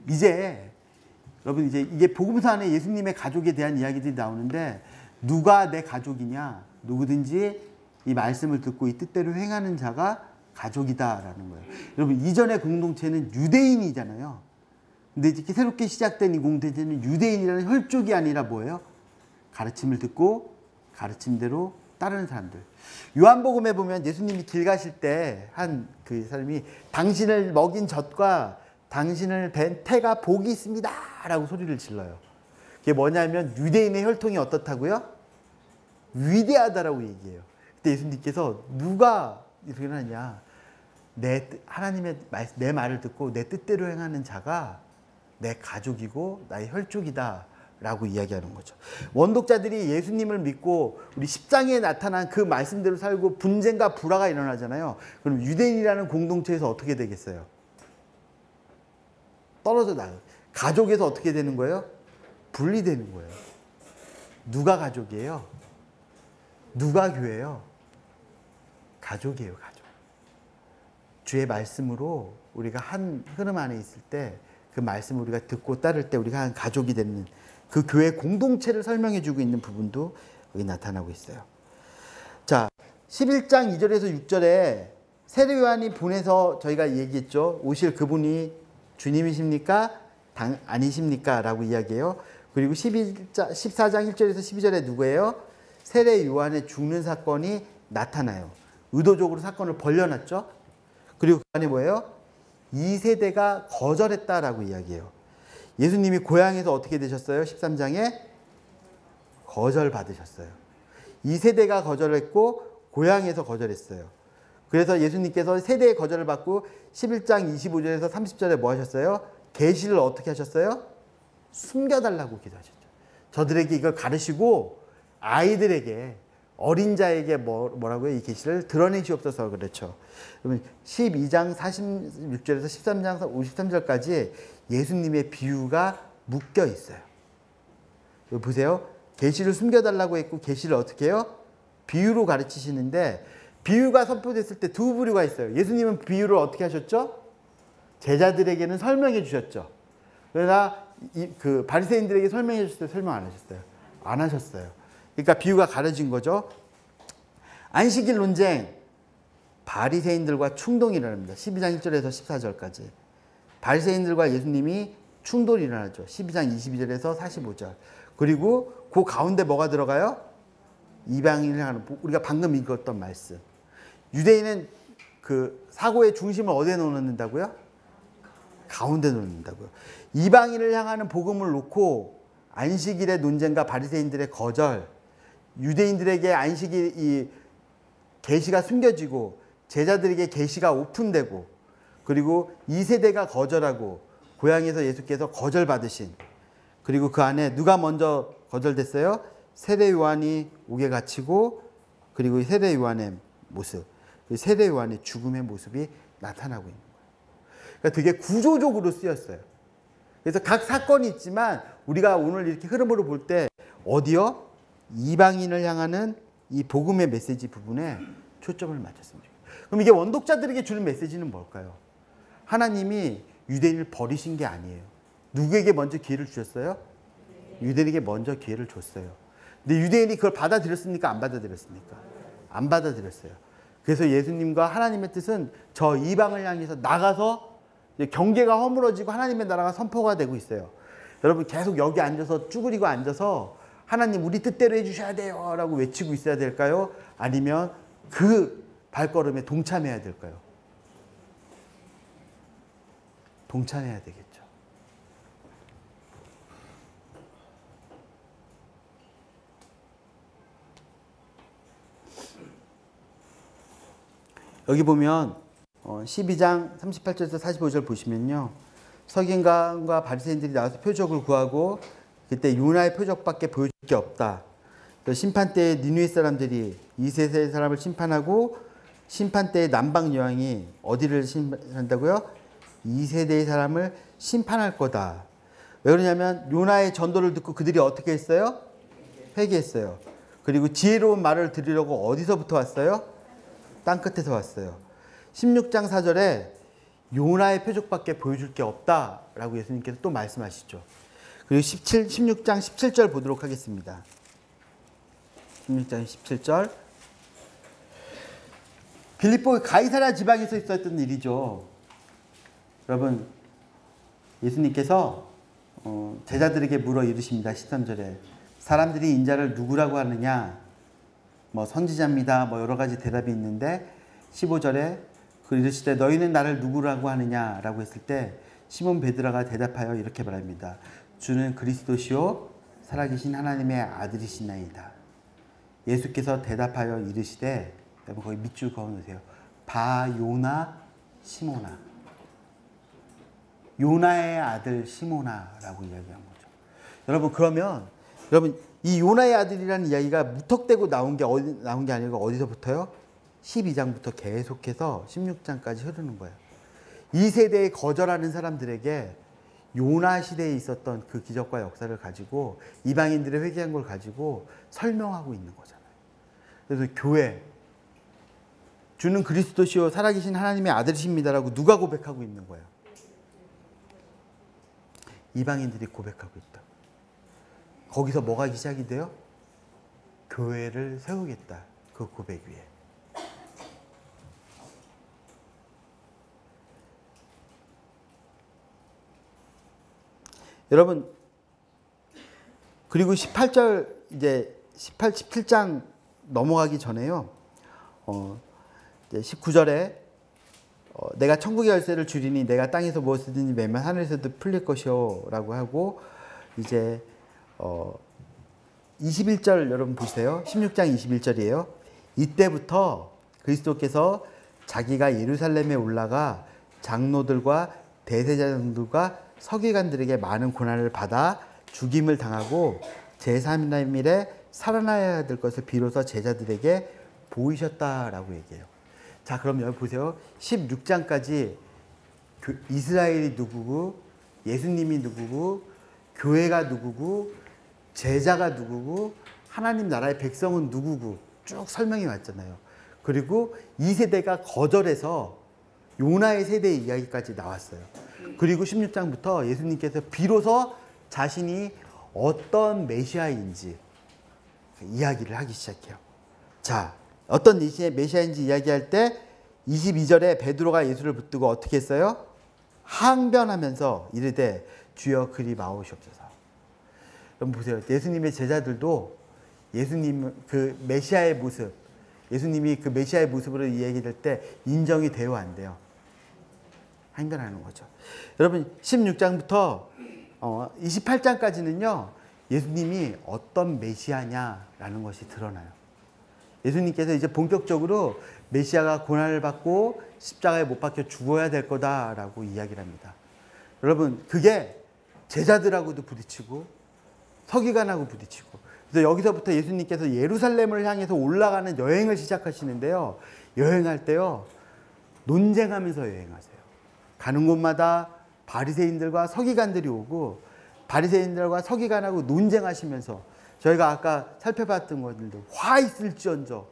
S1: 이제 이게 복음서 안에 예수님의 가족에 대한 이야기들이 나오는데 누가 내 가족이냐? 누구든지 이 말씀을 듣고 이 뜻대로 행하는 자가 가족이다라는 거예요. 여러분 이전의 공동체는 유대인이잖아요. 근데 이렇게 새롭게 시작된 이 공동체는 유대인이라는 혈족이 아니라 뭐예요? 가르침을 듣고 가르침대로 따르는 사람들. 요한복음에 보면 예수님이 길 가실 때 한 그 사람이 당신을 먹인 젖과 당신을 뵌 태가 복이 있습니다 라고 소리를 질러요. 그게 뭐냐면 유대인의 혈통이 어떻다고요? 위대하다라고 얘기해요. 그때 예수님께서 누가 이렇게 하냐? 하나님의 내 말을 듣고 내 뜻대로 행하는 자가 내 가족이고 나의 혈족이다 라고 이야기하는 거죠. 원독자들이 예수님을 믿고 우리 10장에 나타난 그 말씀대로 살고 분쟁과 불화가 일어나잖아요. 그럼 유대인이라는 공동체에서 어떻게 되겠어요? 떨어져 나가요. 가족에서 어떻게 되는 거예요? 분리되는 거예요. 누가 가족이에요? 누가 교회예요? 가족이에요, 가족. 주의 말씀으로 우리가 한 흐름 안에 있을 때 그 말씀을 우리가 듣고 따를 때 우리가 한 가족이 되는 그 교회 공동체를 설명해 주고 있는 부분도 여기 나타나고 있어요. 자, 11장 2절에서 6절에 세례 요한이 보내서 저희가 얘기했죠. 오실 그분이 주님이십니까? 아니십니까? 라고 이야기해요. 그리고 14장 1절에서 12절에 누구예요? 세례 요한의 죽는 사건이 나타나요. 의도적으로 사건을 벌려놨죠. 그리고 그 안에 뭐예요? 2세대가 거절했다라고 이야기해요. 예수님이 고향에서 어떻게 되셨어요? 13장에 거절받으셨어요. 2세대가 거절했고 고향에서 거절했어요. 그래서 예수님께서 세대의 거절을 받고 11장 25절에서 30절에 뭐 하셨어요? 계시를 어떻게 하셨어요? 숨겨달라고 기도하셨죠. 저들에게 이걸 가르치고 아이들에게 어린 자에게 뭐라고요? 이 계시를 드러내시옵소서 그렇죠. 그러면 12장 46절에서 13장 53절까지 예수님의 비유가 묶여 있어요. 여기 보세요. 계시를 숨겨달라고 했고 계시를 어떻게 해요? 비유로 가르치시는데 비유가 선포됐을 때 두 부류가 있어요. 예수님은 비유를 어떻게 하셨죠? 제자들에게는 설명해 주셨죠. 그러나 그 바리새인들에게 설명해 주셨어요? 설명 안 하셨어요? 안 하셨어요. 그러니까 비유가 가려진 거죠. 안식일 논쟁, 바리새인들과 충동이 일어납니다. 12장 1절에서 14절까지. 바리새인들과 예수님이 충돌이 일어나죠. 12장 22절에서 45절. 그리고 그 가운데 뭐가 들어가요? 이방인을 향하는, 우리가 방금 읽었던 말씀. 유대인은 그 사고의 중심을 어디에 놓는다고요? 가운데 놓는다고요. 이방인을 향하는 복음을 놓고 안식일의 논쟁과 바리새인들의 거절, 유대인들에게 안식일 이 계시가 숨겨지고 제자들에게 계시가 오픈되고, 그리고 2세대가 거절하고 고향에서 예수께서 거절받으신, 그리고 그 안에 누가 먼저 거절됐어요? 세례 요한이 옥에 갇히고, 그리고 세례 요한의 모습, 세례 요한의 죽음의 모습이 나타나고 있는 거예요. 그러니까 되게 구조적으로 쓰였어요. 그래서 각 사건이 있지만 우리가 오늘 이렇게 흐름으로 볼 때 어디요? 이방인을 향하는 이 복음의 메시지 부분에 초점을 맞췄습니다. 그럼 이게 원독자들에게 주는 메시지는 뭘까요? 하나님이 유대인을 버리신 게 아니에요. 누구에게 먼저 기회를 주셨어요? 유대인에게 먼저 기회를 줬어요. 근데 유대인이 그걸 받아들였습니까? 안 받아들였습니까? 안 받아들였어요. 그래서 예수님과 하나님의 뜻은 저 이방을 향해서 나가서 경계가 허물어지고 하나님의 나라가 선포가 되고 있어요. 여러분 계속 여기 앉아서 쭈그리고 앉아서 하나님 우리 뜻대로 해주셔야 돼요 라고 외치고 있어야 될까요? 아니면 그 발걸음에 동참해야 될까요? 동참해야 되겠죠. 여기 보면 12장 38절에서 45절 보시면요. 서기관과 바리새인들이 나와서 표적을 구하고 그때 요나의 표적밖에 보여줄 게 없다. 심판 때에 니느웨 사람들이 2세대 사람을 심판하고 심판 때에 남방 여왕이 어디를 심판한다고요? 2세대의 사람을 심판할 거다. 왜 그러냐면 요나의 전도를 듣고 그들이 어떻게 했어요? 회개했어요. 그리고 지혜로운 말을 들으려고 어디서부터 왔어요? 땅끝에서 왔어요. 16장 4절에 요나의 표적밖에 보여줄 게 없다라고 예수님께서 또 말씀하시죠. 그리고 16장 17절 보도록 하겠습니다. 16장 17절. 빌립보 가이사랴 지방에서 있었던 일이죠. 여러분 예수님께서 제자들에게 물어 이르십니다. 13절에 사람들이 인자를 누구라고 하느냐? 뭐 선지자입니다. 뭐 여러 가지 대답이 있는데 15절에 그 이르시되 너희는 나를 누구라고 하느냐라고 했을 때 시몬 베드로가 대답하여 이렇게 말합니다. 주는 그리스도시요 살아계신 하나님의 아들이시나이다. 예수께서 대답하여 이르시되, 여러분 거기 밑줄 그어놓으세요. 바요나 시모나. 요나의 아들 시모나라고 이야기한 거죠. 여러분 그러면 여러분 이 요나의 아들이라는 이야기가 무턱대고 나온 게 아니고 어디서부터요? 12장부터 계속해서 16장까지 흐르는 거예요. 이 세대에 거절하는 사람들에게 요나 시대에 있었던 그 기적과 역사를 가지고 이방인들의 회개한 걸 가지고 설명하고 있는 거잖아요. 그래서 교회, 주는 그리스도시요 살아계신 하나님의 아들이십니다라고 누가 고백하고 있는 거예요? 이방인들이 고백하고 있다. 거기서 뭐가 시작이 돼요? 교회를 세우겠다. 그 고백 위에. 여러분 그리고 18절 이제 17장 넘어가기 전에요. 이제 19절에 내가 천국의 열쇠를 주리니 내가 땅에서 무엇이든지 매면 하늘에서도 풀릴 것이요 라고 하고 이제 21절 여러분 보세요. 16장 21절이에요. 이때부터 그리스도께서 자기가 예루살렘에 올라가 장로들과 대제사장들과 서기관들에게 많은 고난을 받아 죽임을 당하고 제3일에 살아나야 될 것을 비로소 제자들에게 보이셨다라고 얘기해요. 자, 그럼 여기 보세요. 16장까지 이스라엘이 누구고 예수님이 누구고 교회가 누구고 제자가 누구고 하나님 나라의 백성은 누구고 쭉 설명이 왔잖아요. 그리고 이 세대가 거절해서 요나의 세대의 이야기까지 나왔어요. 그리고 16장부터 예수님께서 비로소 자신이 어떤 메시아인지 이야기를 하기 시작해요. 자, 어떤 메시아인지 이야기할 때 22절에 베드로가 예수를 붙들고 어떻게 했어요? 항변하면서 이르되 주여 그리 마오시옵소서. 여러분 보세요. 예수님의 제자들도 예수님 그 메시아의 모습, 예수님이 그 메시아의 모습으로 이야기될 때 인정이 돼요, 안 돼요? 항변하는 거죠. 여러분 16장부터 28장까지는요. 예수님이 어떤 메시아냐라는 것이 드러나요. 예수님께서 이제 본격적으로 메시아가 고난을 받고 십자가에 못 박혀 죽어야 될 거다라고 이야기를 합니다. 여러분 그게 제자들하고도 부딪히고 서기관하고 부딪히고, 그래서 여기서부터 예수님께서 예루살렘을 향해서 올라가는 여행을 시작하시는데요. 여행할 때요 논쟁하면서 여행하세요. 가는 곳마다 바리새인들과 서기관들이 오고 바리새인들과 서기관하고 논쟁하시면서, 저희가 아까 살펴봤던 것들도 화 있을지언정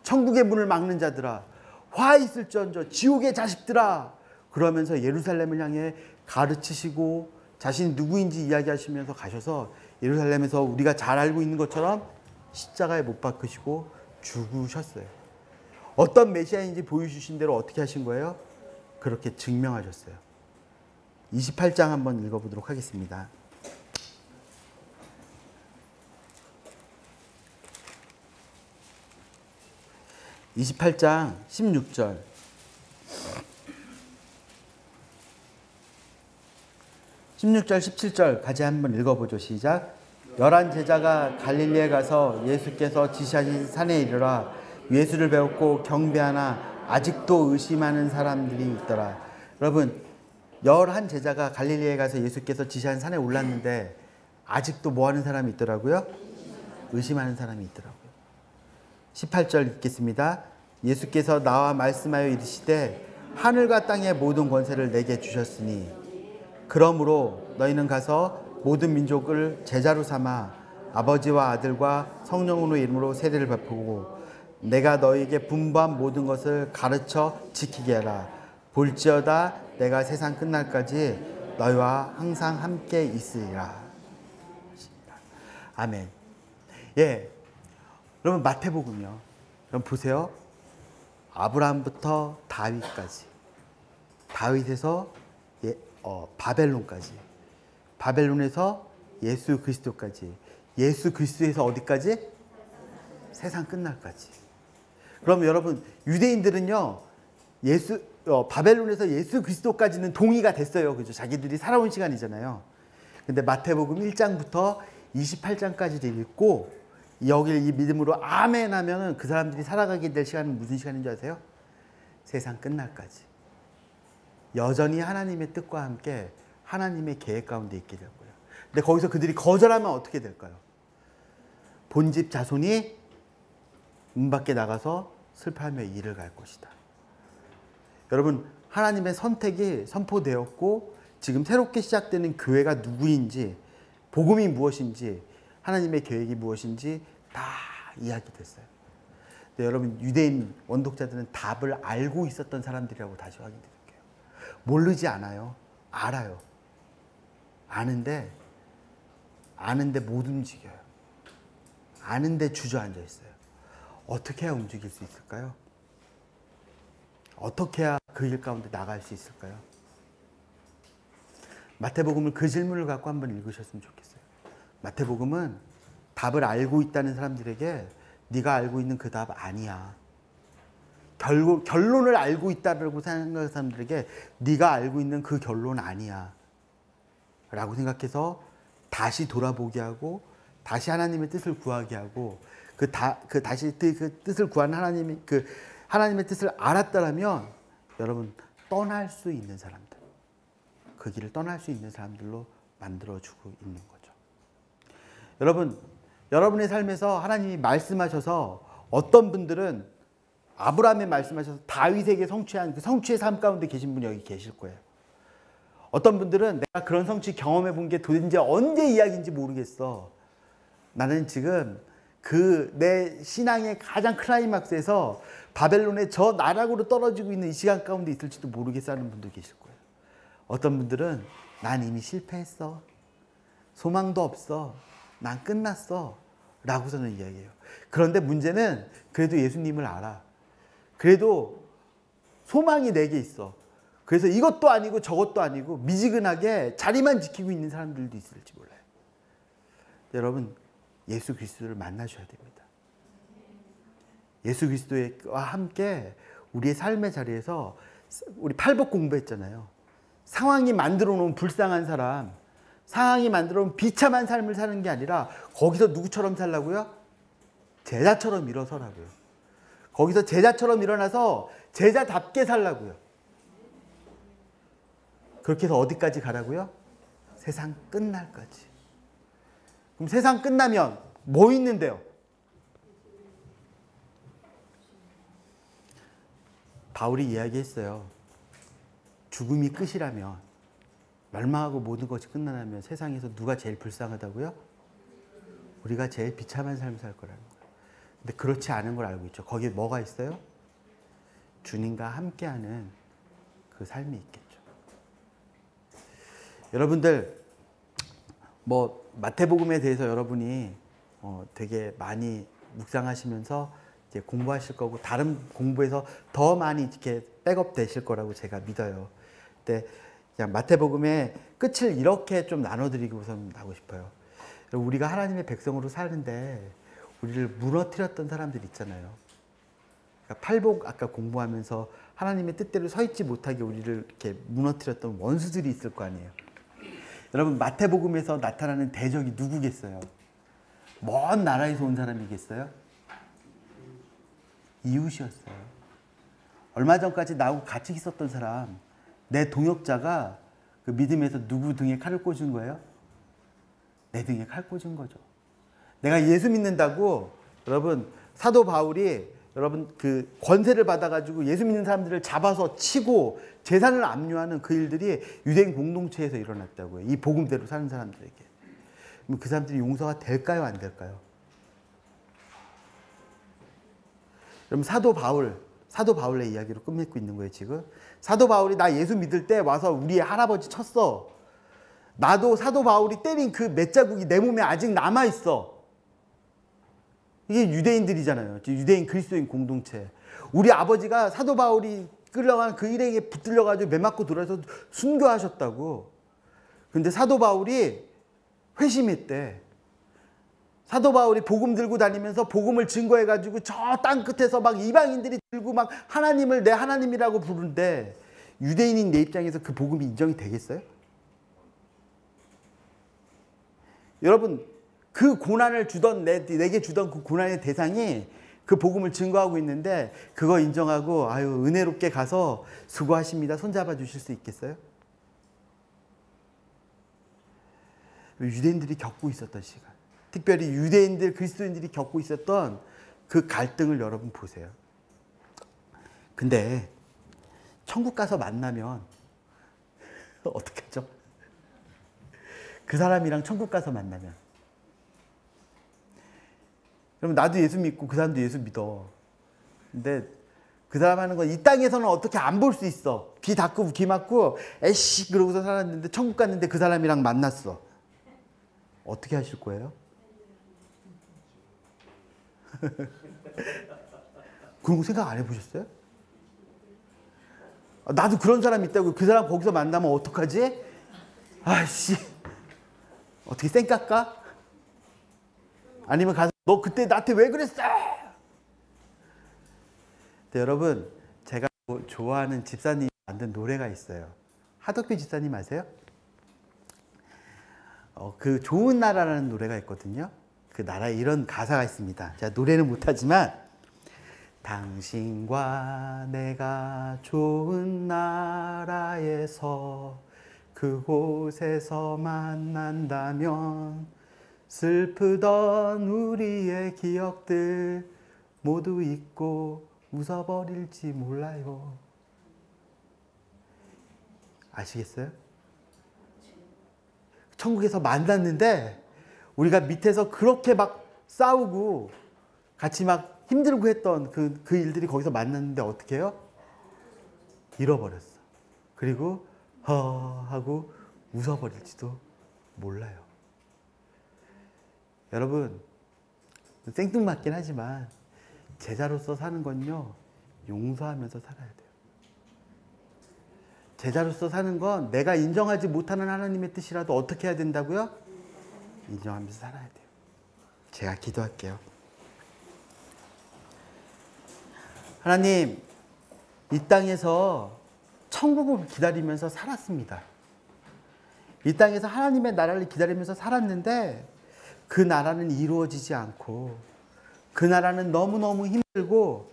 S1: 천국의 문을 막는 자들아, 화 있을지언정 지옥의 자식들아, 그러면서 예루살렘을 향해 가르치시고 자신이 누구인지 이야기하시면서 가셔서 예루살렘에서 우리가 잘 알고 있는 것처럼 십자가에 못 박히시고 죽으셨어요. 어떤 메시아인지 보여주신 대로 어떻게 하신 거예요? 그렇게 증명하셨어요. 28장 한번 읽어보도록 하겠습니다. 28장 16절. 16절 17절 같이 한번 읽어보죠. 시작. 11 제자가 갈릴리에 가서 예수께서 지시하신 산에 이르러 예수를 배웠고 경배하나 아직도 의심하는 사람들이 있더라. 여러분 11 제자가 갈릴리에 가서 예수께서 지시한 산에 올랐는데 아직도 뭐 하는 사람이 있더라고요? 의심하는 사람이 있더라고요. 18절 읽겠습니다. 예수께서 나와 말씀하여 이르시되 하늘과 땅의 모든 권세를 내게 주셨으니 그러므로 너희는 가서 모든 민족을 제자로 삼아 아버지와 아들과 성령으로 이름으로 세례를 베푸고 내가 너희에게 분부한 모든 것을 가르쳐 지키게 하라. 볼지어다 내가 세상 끝날까지 너희와 항상 함께 있으리라. 아멘. 예, 여러분 마태복음요. 여러분 보세요. 아브라함부터 다윗까지, 다윗에서 바벨론까지, 바벨론에서 예수 그리스도까지, 예수 그리스도에서 어디까지? 세상 끝날까지. 그럼 여러분 유대인들은요 바벨론에서 예수 그리스도까지는 동의가 됐어요. 그죠? 자기들이 살아온 시간이잖아요. 근데 마태복음 1장부터 28장까지를 읽고 여기를 이 믿음으로 아멘 하면은 그 사람들이 살아가게 될 시간은 무슨 시간인 줄 아세요? 세상 끝날까지. 여전히 하나님의 뜻과 함께 하나님의 계획 가운데 있게 될 거예요. 근데 거기서 그들이 거절하면 어떻게 될까요? 본집 자손이 문 밖에 나가서 슬퍼하며 일을 갈 것이다. 여러분 하나님의 선택이 선포되었고 지금 새롭게 시작되는 교회가 누구인지, 복음이 무엇인지, 하나님의 계획이 무엇인지 다 이야기됐어요. 근데 여러분 유대인 원독자들은 답을 알고 있었던 사람들이라고 다시 확인드릴게요. 모르지 않아요. 알아요. 아는데 못 움직여요. 아는데 주저앉아 있어요. 어떻게 해야 움직일 수 있을까요? 어떻게 해야 그 길 가운데 나갈 수 있을까요? 마태복음을 그 질문을 갖고 한번 읽으셨으면 좋겠어요. 마태복음은 답을 알고 있다는 사람들에게 네가 알고 있는 그 답 아니야. 결론을 알고 있다고 생각하는 사람들에게 네가 알고 있는 그 결론 아니야 라고 생각해서 다시 돌아보게 하고 다시 하나님의 뜻을 구하게 하고 다시 그 뜻을 구한 하나님의 뜻을 알았다라면 여러분 떠날 수 있는 사람들, 그 길을 떠날 수 있는 사람들로 만들어주고 있는 거죠. 여러분, 여러분의 삶에서 하나님이 말씀하셔서 어떤 분들은 아브라함의 말씀하셔서 다윗에게 성취한 그 성취의 삶 가운데 계신 분이 여기 계실 거예요. 어떤 분들은 내가 그런 성취 경험해 본 게 도대체 언제 이야기인지 모르겠어. 나는 지금 내 신앙의 가장 클라이막스에서 바벨론의 저 나락으로 떨어지고 있는 이 시간 가운데 있을지도 모르겠어 하는 분도 계실 거예요. 어떤 분들은 난 이미 실패했어. 소망도 없어. 난 끝났어. 라고서는 이야기해요. 그런데 문제는 그래도 예수님을 알아. 그래도 소망이 내게 있어. 그래서 이것도 아니고 저것도 아니고 미지근하게 자리만 지키고 있는 사람들도 있을지 몰라요. 여러분, 예수 그리스도를 만나셔야 됩니다. 예수 그리스도와 함께 우리의 삶의 자리에서, 우리 팔복 공부했잖아요. 상황이 만들어 놓은 불쌍한 사람, 상황이 만들어 놓은 비참한 삶을 사는 게 아니라 거기서 누구처럼 살라고요? 제자처럼 일어서라고요. 거기서 제자처럼 일어나서 제자답게 살라고요. 그렇게 해서 어디까지 가라고요? 세상 끝날까지. 그럼 세상 끝나면 뭐 있는데요? 바울이 이야기했어요. 죽음이 끝이라면, 멸망하고 모든 것이 끝나면 세상에서 누가 제일 불쌍하다고요? 우리가 제일 비참한 삶을 살 거라는 거예요. 근데 그렇지 않은 걸 알고 있죠. 거기에 뭐가 있어요? 주님과 함께하는 그 삶이 있겠죠. 여러분들, 뭐 마태복음에 대해서 여러분이 되게 많이 묵상하시면서 이제 공부하실 거고, 다른 공부에서 더 많이 이렇게 백업 되실 거라고 제가 믿어요. 근데 그냥 마태복음의 끝을 이렇게 좀 나눠드리고서 하고 싶어요. 우리가 하나님의 백성으로 사는데 우리를 무너뜨렸던 사람들 있잖아요. 그러니까 팔복 아까 공부하면서 하나님의 뜻대로 서 있지 못하게 우리를 이렇게 무너뜨렸던 원수들이 있을 거 아니에요. 여러분, 마태복음에서 나타나는 대적이 누구겠어요? 먼 나라에서 온 사람이겠어요? 이웃이었어요. 얼마 전까지 나하고 같이 있었던 사람, 내 동역자가 그 믿음에서 누구 등에 칼을 꽂은 거예요? 내 등에 칼 꽂은 거죠. 내가 예수 믿는다고, 여러분, 사도 바울이 여러분 그 권세를 받아가지고 예수 믿는 사람들을 잡아서 치고 재산을 압류하는 그 일들이 유대인 공동체에서 일어났다고요. 이 복음대로 사는 사람들에게. 그럼 그 사람들이 용서가 될까요, 안 될까요? 그럼 사도 바울의 이야기로 끝맺고 있는 거예요, 지금. 사도 바울이 나 예수 믿을 때 와서 우리의 할아버지 쳤어. 나도 사도 바울이 때린 그 맷자국이 내 몸에 아직 남아있어. 이게 유대인들이잖아요. 유대인 그리스도인 공동체. 우리 아버지가 사도 바울이 끌려간 그 일행에 붙들려가지고 매 맞고 돌아서 순교하셨다고. 근데 사도 바울이 회심했대. 사도 바울이 복음 들고 다니면서 복음을 증거해가지고 저 땅 끝에서 막 이방인들이 들고 막 하나님을 내 하나님이라고 부르는데, 유대인인 내 입장에서 그 복음이 인정이 되겠어요? 여러분, 그 고난을 주던 내게 주던 그 고난의 대상이 그 복음을 증거하고 있는데, 그거 인정하고 아유 은혜롭게 가서 수고하십니다 손잡아 주실 수 있겠어요? 유대인들이 겪고 있었던 시간, 특별히 유대인들 그리스도인들이 겪고 있었던 그 갈등을 여러분 보세요. 근데 천국 가서 만나면 어떻게 하죠? 그 사람이랑 천국 가서 만나면, 그럼 나도 예수 믿고 그 사람도 예수 믿어. 근데 그 사람 하는 건 이 땅에서는 어떻게 안 볼 수 있어. 귀 닫고 귀 막고 에이씨 그러고서 살았는데 천국 갔는데 그 사람이랑 만났어. 어떻게 하실 거예요? 그런 거 생각 안 해보셨어요? 나도 그런 사람 있다고. 그 사람 거기서 만나면 어떡하지? 아이씨, 어떻게 쌩 깎아? 아니면 가서 너 그때 나한테 왜 그랬어? 근데 여러분, 제가 좋아하는 집사님이 만든 노래가 있어요. 하덕규 집사님 아세요? 그 좋은 나라라는 노래가 있거든요. 그 나라에 이런 가사가 있습니다. 제가 노래는 못하지만, 당신과 내가 좋은 나라에서 그곳에서 만난다면 슬프던 우리의 기억들 모두 잊고 웃어버릴지 몰라요. 아시겠어요? 천국에서 만났는데 우리가 밑에서 그렇게 막 싸우고 같이 막 힘들고 했던 그 일들이 거기서 만났는데 어떻게 해요? 잃어버렸어. 그리고 하고 웃어버릴지도 몰라요. 여러분, 생뚱맞긴 하지만 제자로서 사는 건요, 용서하면서 살아야 돼요. 제자로서 사는 건 내가 인정하지 못하는 하나님의 뜻이라도 어떻게 해야 된다고요? 인정하면서 살아야 돼요. 제가 기도할게요. 하나님, 이 땅에서 천국을 기다리면서 살았습니다. 이 땅에서 하나님의 나라를 기다리면서 살았는데 그 나라는 이루어지지 않고 그 나라는 너무너무 힘들고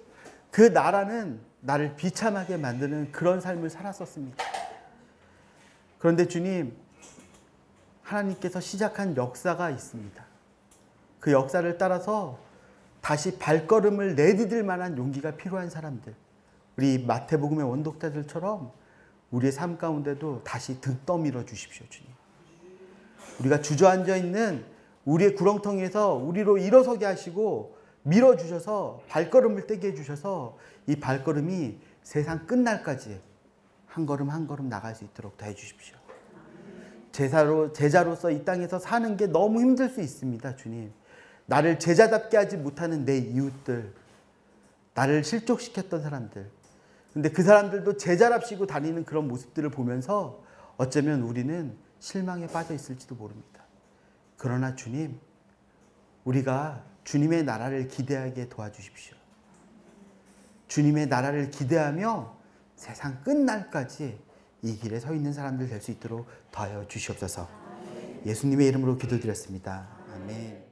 S1: 그 나라는 나를 비참하게 만드는 그런 삶을 살았었습니다. 그런데 주님, 하나님께서 시작한 역사가 있습니다. 그 역사를 따라서 다시 발걸음을 내디딜 만한 용기가 필요한 사람들, 우리 마태복음의 원독자들처럼 우리의 삶 가운데도 다시 등 떠밀어 주십시오, 주님. 우리가 주저앉아 있는 우리의 구렁텅이에서 우리로 일어서게 하시고 밀어주셔서 발걸음을 떼게 해주셔서 이 발걸음이 세상 끝날까지 한 걸음 한 걸음 나갈 수 있도록 다 해주십시오. 제자로서 이 땅에서 사는 게 너무 힘들 수 있습니다, 주님. 나를 제자답게 하지 못하는 내 이웃들, 나를 실족시켰던 사람들, 근데 그 사람들도 제자랍시고 다니는 그런 모습들을 보면서 어쩌면 우리는 실망에 빠져 있을지도 모릅니다. 그러나 주님, 우리가 주님의 나라를 기대하게 도와주십시오. 주님의 나라를 기대하며 세상 끝날까지 이 길에 서 있는 사람들 될 수 있도록 도와주시옵소서. 예수님의 이름으로 기도드렸습니다. 아멘.